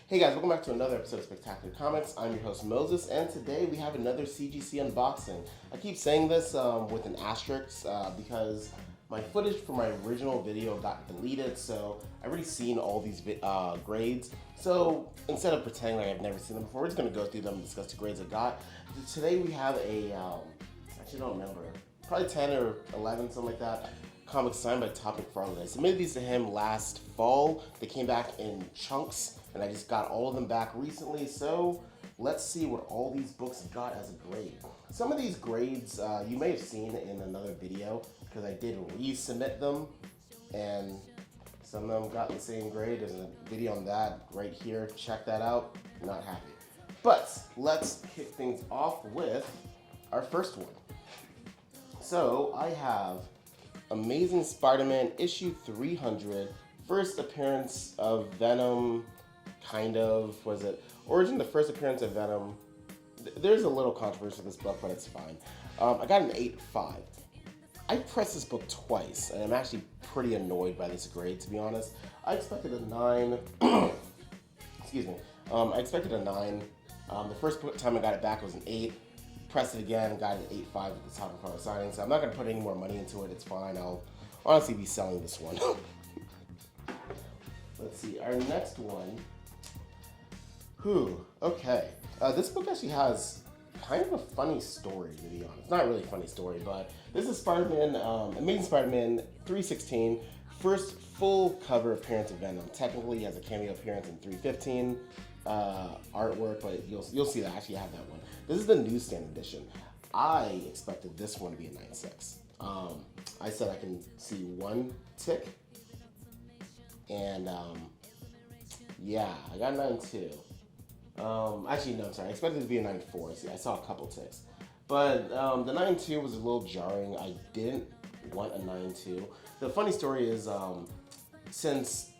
Hey guys, welcome back to another episode of Spectacular Comics. I'm your host Moses, and today we have another CGC unboxing. I keep saying this with an asterisk because my footage for my original video got deleted, so I've already seen all these grades. So instead of pretending like I've never seen them before, we're just going to go through them and discuss the grades I got. Today we have a, I actually don't remember, probably 10 or 11, something like that. Comics signed by Todd McFarlane. I submitted these to him last fall. They came back in chunks, and I just got all of them back recently. So let's see what all these books got as a grade. Some of these grades you may have seen in another video because I did resubmit them, and some of them got the same grade. There's a video on that right here. Check that out. Not happy. But let's kick things off with our first one. So I have Amazing Spider-Man issue 300, first appearance of Venom, kind of, was it? Origin, the first appearance of Venom. There's a little controversy with this book, but it's fine. I got an 8.5. I pressed this book twice, and I'm actually pretty annoyed by this grade, to be honest. I expected a 9. Excuse me. I expected a 9. The first time I got it back was an 8. Pressed it again, got an 8.5 at the top of the signing, so I'm not going to put any more money into it. It's fine. I'll honestly be selling this one. Let's see, our next one. Okay. This book actually has kind of a funny story, to be honest. Not really a funny story, but this is Spider-Man, Amazing Spider-Man 316, first full cover appearance of Venom. Technically, he has a cameo appearance in 315 artwork, but you'll see that. I actually have that one. This is the newsstand edition. I expected this one to be a 9.6. I said I can see one tick, and yeah, I got a 9.2. Actually, no, I'm sorry. I expected it to be a 9.4. See, I saw a couple ticks. But the 9.2 was a little jarring. I didn't want a 9.2. The funny story is, since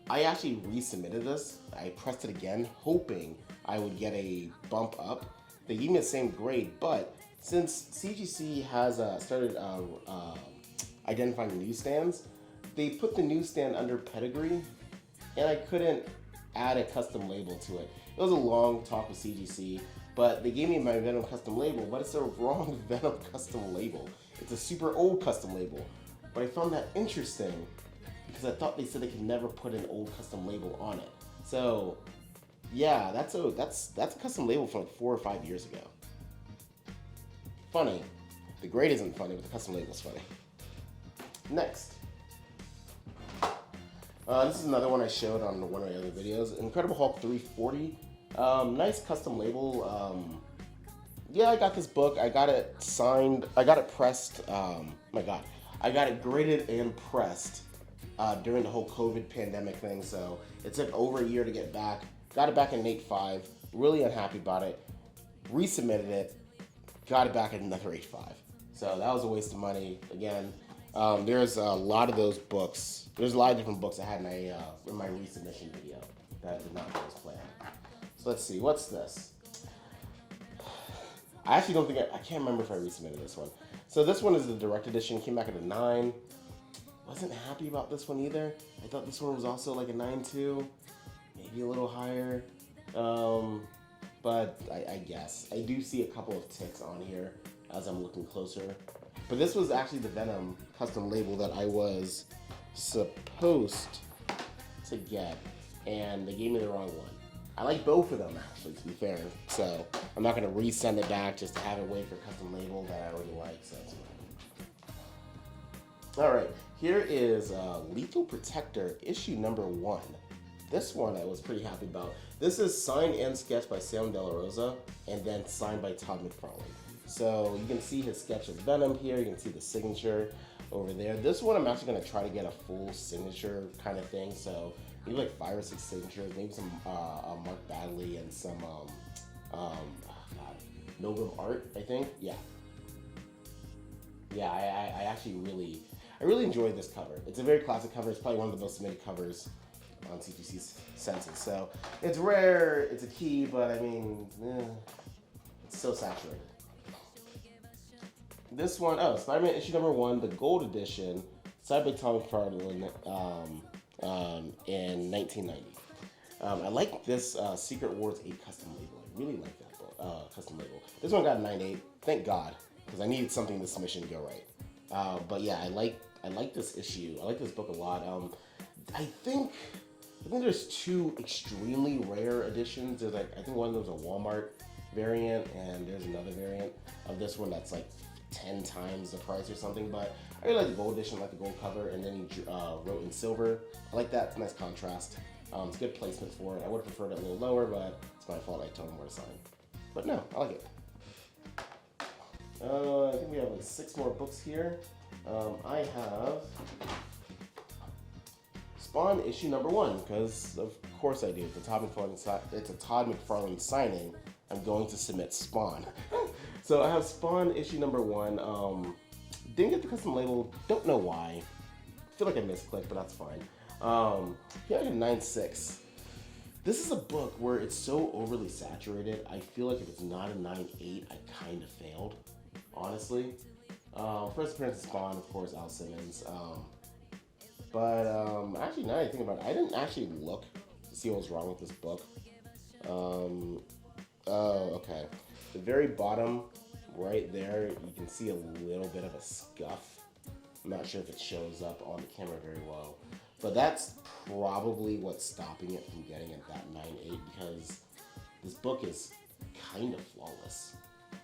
I actually resubmitted this, I pressed it again, hoping I would get a bump up. They gave me the same grade, but since CGC has started identifying newsstands, they put the newsstand under pedigree, and I couldn't add a custom label to it. It was a long talk with CGC, but they gave me my Venom custom label, but it's a wrong Venom custom label. It's a super old custom label. But I found that interesting because I thought they said they could never put an old custom label on it. So yeah, that's a custom label from like 4 or 5 years ago. Funny. The grade isn't funny, but the custom label's funny. Next. This is another one I showed on one of my other videos. Incredible Hulk 340. Nice custom label. Yeah, I got this book. I got it signed. I got it pressed. My God. I got it graded and pressed during the whole COVID pandemic thing. So it took over a year to get back. Got it back in 8.5. Really unhappy about it. Resubmitted it. Got it back at another 8.5. So that was a waste of money. Again, there's a lot of those books. There's a lot of different books I had in my resubmission video that did not go as planned. So let's see. What's this? I actually don't think I can't remember if I resubmitted this one. So this one is the direct edition. Came back at a 9. Wasn't happy about this one either. I thought this one was also like a 9.2. Maybe a little higher, but I guess. I do see a couple of ticks on here as I'm looking closer. But this was actually the Venom custom label that I was supposed to get, and they gave me the wrong one. I like both of them, actually, to be fair, so I'm not going to resend it back just to have it wait for a custom label that I already like. So. Alright, here is Lethal Protector, issue number 1. This one I was pretty happy about. This is signed and sketched by Sam De La Rosa, and then signed by Todd McFarlane. So you can see his sketch of Venom here. You can see the signature over there. This one I'm actually going to try to get a full signature kind of thing. So maybe like 5 or 6 signatures, maybe some Mark Badley and some Milgram art, I think. Yeah. Yeah, I actually really enjoyed this cover. It's a very classic cover. It's probably one of the most submitted covers on CGC's census. So it's rare, it's a key, but I mean, it's so saturated. This one, Spider-Man issue number 1, the gold edition, signed by Tom McFarlane in 1990. I like this Secret Wars 8 custom label. I really like that book, custom label. This one got a 9.8. Thank God, because I needed something this mission to go right. But yeah, I like this issue. I like this book a lot. I think there's two extremely rare editions. There's like, I think one of them's a Walmart variant, and there's another variant of this one that's like 10 times the price or something. But I really like the gold edition, I like the gold cover, and then he wrote in silver. I like that. It's a nice contrast. It's good placement for it. I would have preferred it a little lower, but it's my fault. I told him where to sign. But no, I like it. I think we have like 6 more books here. I have Spawn issue number 1, because of course I do. It's a Todd McFarlane signing. I'm going to submit Spawn. So I have Spawn issue number 1. Didn't get the custom label. Don't know why. Feel like I misclicked, but that's fine. Yeah, I got 9.6. This is a book where it's so overly saturated. I feel like if it's not a 9.8, I kind of failed, honestly. First appearance of Spawn, of course, Al Simmons. Actually, now that I think about it, I didn't actually look to see what was wrong with this book. Okay. The very bottom, right there, you can see a little bit of a scuff. I'm not sure if it shows up on the camera very well, but that's probably what's stopping it from getting at that 9.8, because this book is kind of flawless.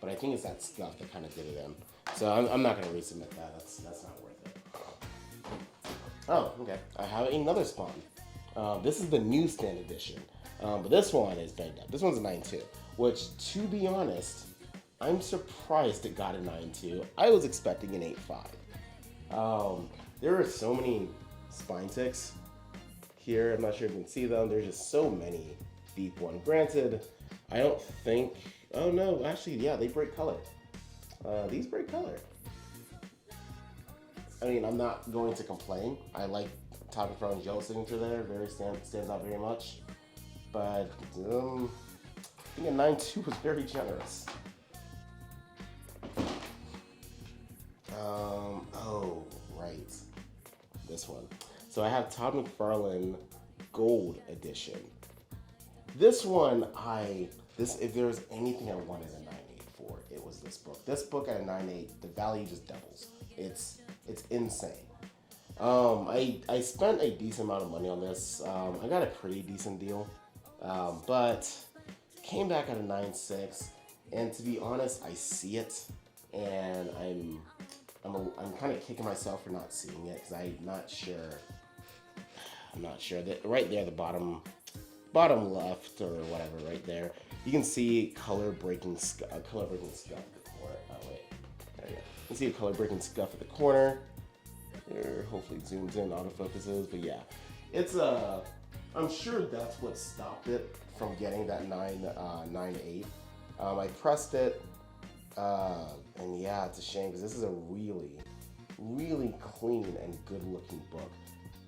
But I think it's that scuff that kind of did it in. So I'm not going to resubmit that. That's not worth it. Oh, okay. I have another Spawn. This is the newsstand edition. But this one is banged up. This one's a 9.2, which, to be honest, I'm surprised it got a 9.2. I was expecting an 8.5. There are so many spine ticks here. I'm not sure if you can see them. There's just so many deep one. Granted, I don't think... Oh, no. Actually, yeah, they break color. These break color. I mean, I'm not going to complain. I like Todd McFarlane's yellow signature there. Stands out very much. But I think a 9.2 was very generous. Oh, right. This one. So I have Todd McFarlane Gold Edition. This one, if there was anything I wanted a 9.8 for, it was this book. This book at a 9.8, the value just doubles. It's insane. I spent a decent amount of money on this. I got a pretty decent deal, but came back at a 9.6. And to be honest, I see it, and I'm kind of kicking myself for not seeing it, because I'm not sure that right there, the bottom left or whatever, right there, you can see color breaking scuff at the corner. Oh wait, there you go. You can see a color breaking scuff at the corner. There, hopefully it zooms in, autofocuses, but yeah, it's I'm sure that's what stopped it from getting that 9.8. I pressed it, and yeah, it's a shame, because this is a really, really clean and good-looking book.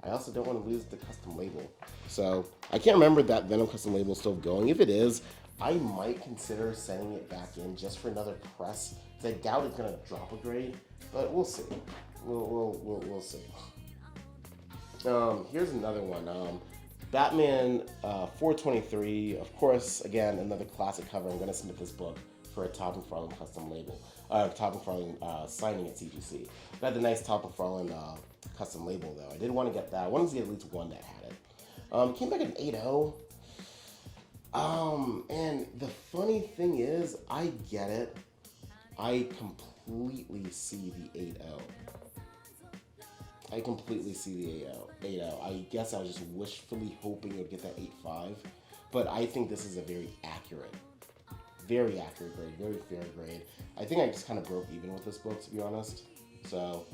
I also don't want to lose the custom label. So I can't remember if that Venom custom label is still going. If it is, I might consider sending it back in just for another press, because I doubt it's going to drop a grade, but we'll see. We'll see. Here's another one. Batman 423, of course, again, another classic cover. I'm going to submit this book for a Todd McFarlane custom label. Todd McFarlane signing at CGC. Got the nice Todd McFarlane custom label, though. I did want to get that. I wanted to get at least one that had it. Came back at an 8.0. And the funny thing is, I get it. I completely see the 8.0. I completely see the 8.0. I guess I was just wishfully hoping it would get that 8.5. But I think this is a very accurate grade, very fair grade. I think I just kind of broke even with this book, to be honest. So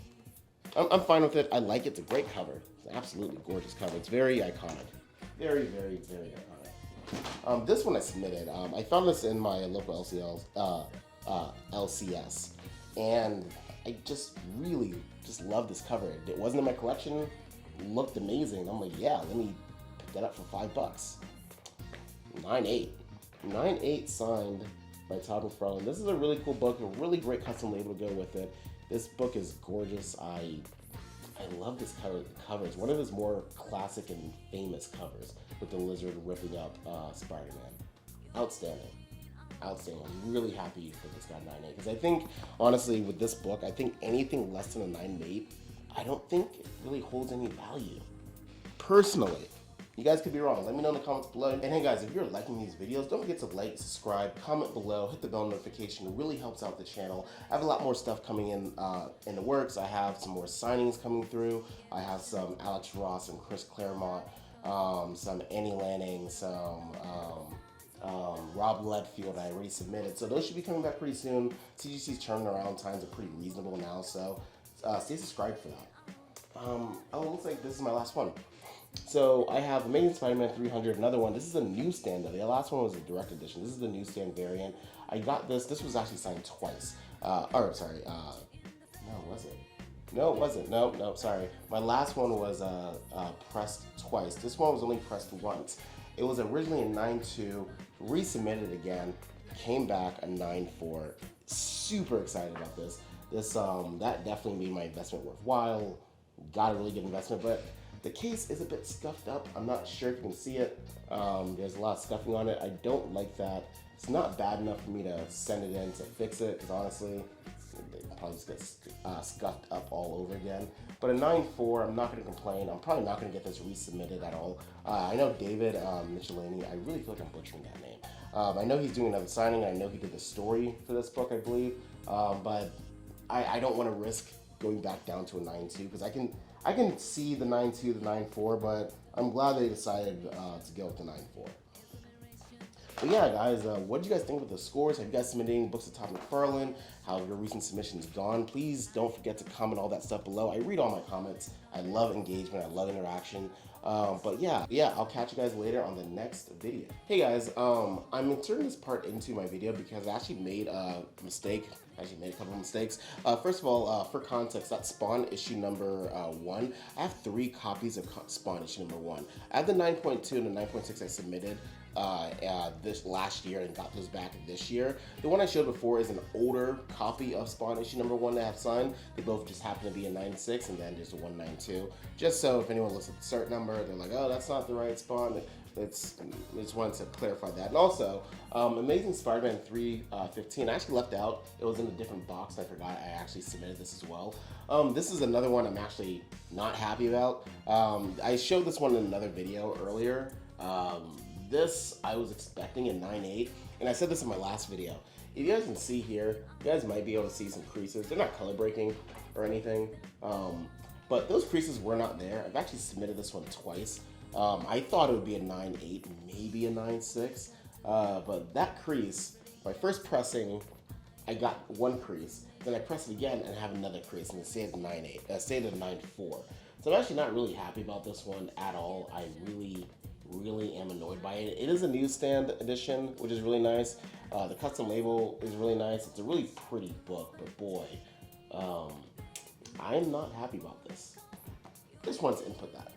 I'm fine with it. I like it. It's a great cover. It's an absolutely gorgeous cover. It's very iconic. Very, very, very iconic. This one I submitted. I found this in my local LCS, and I just really love this cover. It wasn't in my collection. It looked amazing. I'm like, yeah, let me pick that up for $5. 9.8. 9.8 signed by Todd McFarlane. This is a really cool book, a really great custom label to go with it. This book is gorgeous. I love this cover. It's one of his more classic and famous covers. with the lizard ripping up Spider-Man. Outstanding. Outstanding. I'm really happy for this guy 9.8 because I think, honestly, with this book, I think anything less than a 9.8, I don't think it really holds any value. Personally. You guys could be wrong. Let me know in the comments below. And hey guys, if you're liking these videos, don't forget to like, subscribe, comment below, hit the bell notification. It really helps out the channel. I have a lot more stuff coming in the works. I have some more signings coming through. I have some Alex Ross and Chris Claremont, some Annie Lanning, some Rob Ledfield I already submitted. So those should be coming back pretty soon. CGC's turnaround times are pretty reasonable now, so stay subscribed for that. Oh, it looks like this is my last one. So I have Amazing Spider-Man 300, another one. This is a newsstand though. The last one was a direct edition. This is the newsstand variant. I got this. This was actually signed twice. No, was it? No, it wasn't. No, sorry. My last one was pressed twice. This one was only pressed once. It was originally a 9.2, resubmitted again, came back a 9.4. Super excited about this. That definitely made my investment worthwhile. Got a really good investment, but the case is a bit scuffed up. I'm not sure if you can see it. There's a lot of scuffing on it. I don't like that. It's not bad enough for me to send it in to fix it, because honestly, it probably just gets scuffed up all over again. But a 9.4, I'm not going to complain. I'm probably not going to get this resubmitted at all. I know David Michelini, I really feel like I'm butchering that name. I know he's doing another signing. I know he did the story for this book, I believe. But I don't want to risk going back down to a 9.2, because I can see the 9.2, the 9.4, but I'm glad they decided to go with the 9.4. But yeah, guys, what do you guys think of the scores? Have you guys submitted any books to Todd McFarlane? How have your recent submissions gone? Please don't forget to comment all that stuff below. I read all my comments. I love engagement. I love interaction. But yeah, I'll catch you guys later on the next video. Hey guys, I'm inserting this part into my video because I actually made a mistake. Actually made a couple of mistakes. First of all, for context, that's Spawn issue number 1. I have 3 copies of Spawn issue number 1. I have the 9.2 and the 9.6 I submitted this last year and got those back this year. The one I showed before is an older copy of Spawn issue number 1 that I have signed. They both just happen to be a 9.6 and then there's a 1.92. Just so if anyone looks at the cert number, they're like, oh, that's not the right Spawn. I just wanted to clarify that. And also, Amazing Spider-Man 315, I actually left out. It was in a different box. I forgot I actually submitted this as well. This is another one I'm actually not happy about. I showed this one in another video earlier. This, I was expecting a 9.8, and I said this in my last video. If you guys can see here, you guys might be able to see some creases. They're not color breaking or anything, but those creases were not there. I've actually submitted this one twice. I thought it would be a 9.8, maybe a 9.6, but that crease, by first pressing, I got one crease. Then I press it again and I have another crease, and it stayed at 9.8. Stayed at 9.4. So I'm actually not really happy about this one at all. I really am annoyed by it. It is a newsstand edition, which is really nice. The custom label is really nice. It's a really pretty book, but boy, I'm not happy about this. Just wanted to input that.